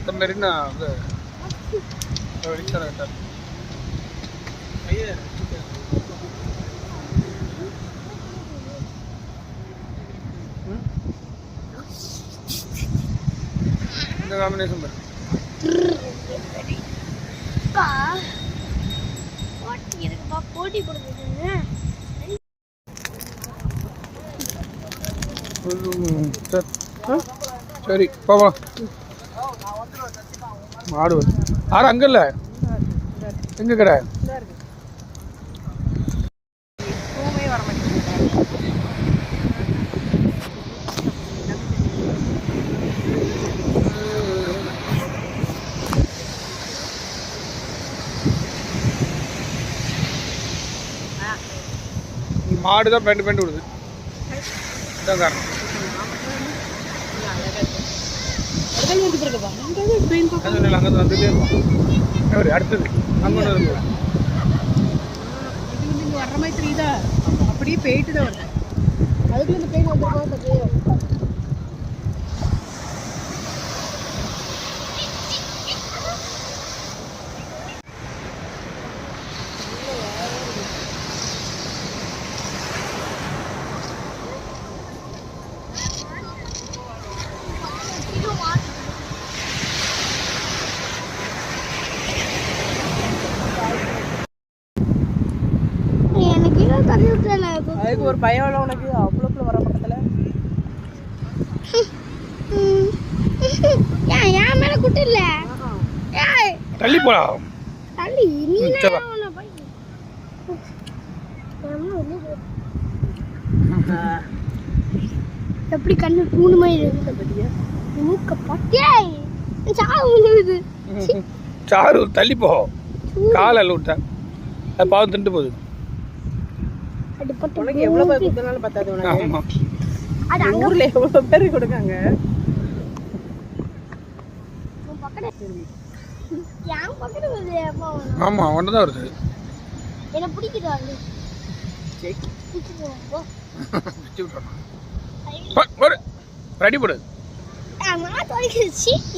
இந்த மாதிரி நான் வந்து இந்த காம்பினேஷன் பாரு. போட்டி கொடுக்குறீங்க. சரி பாவா மாடு ஆறு அங்கே இல்லை எங்கே கடை மாடு தான் பெண்டு பெண்டு விடுது இதான் காரணம். அங்கே வந்துட்டே இருப்பான் அடுத்தது அங்கே வர்ற மாதிரி தெரியுதா? அப்படியே போயிட்டு தான் வருது. அதுக்குள்ள இந்த பெயின் வந்துருக்கோம். அதுக்கு ஒரு பயம் இல்லை உனக்கு? அவ்வளோக்குள்ள வர பக்கத்தில் ஏன் மேல குட்டு இல்ல தள்ளி போலாம் தள்ளி நீ எப்படி கண்ணு பூண்டு மாதிரி இருக்கு மூக்க பத்தியே சாவு சாரு தள்ளி போ காலில் விட்டேன் அது பாவம் திண்டு போகுது. உனக்கு எவ்வளவு பேர் கொடுத்தனாலும் பத்தாது உனக்கு. ஊர்ல எவ்வளவு பேர் கொடுக்காங்க. ஆமா ஒன்றுதான் வருது. என்ன பிடிக்குதா ரெடி போடு.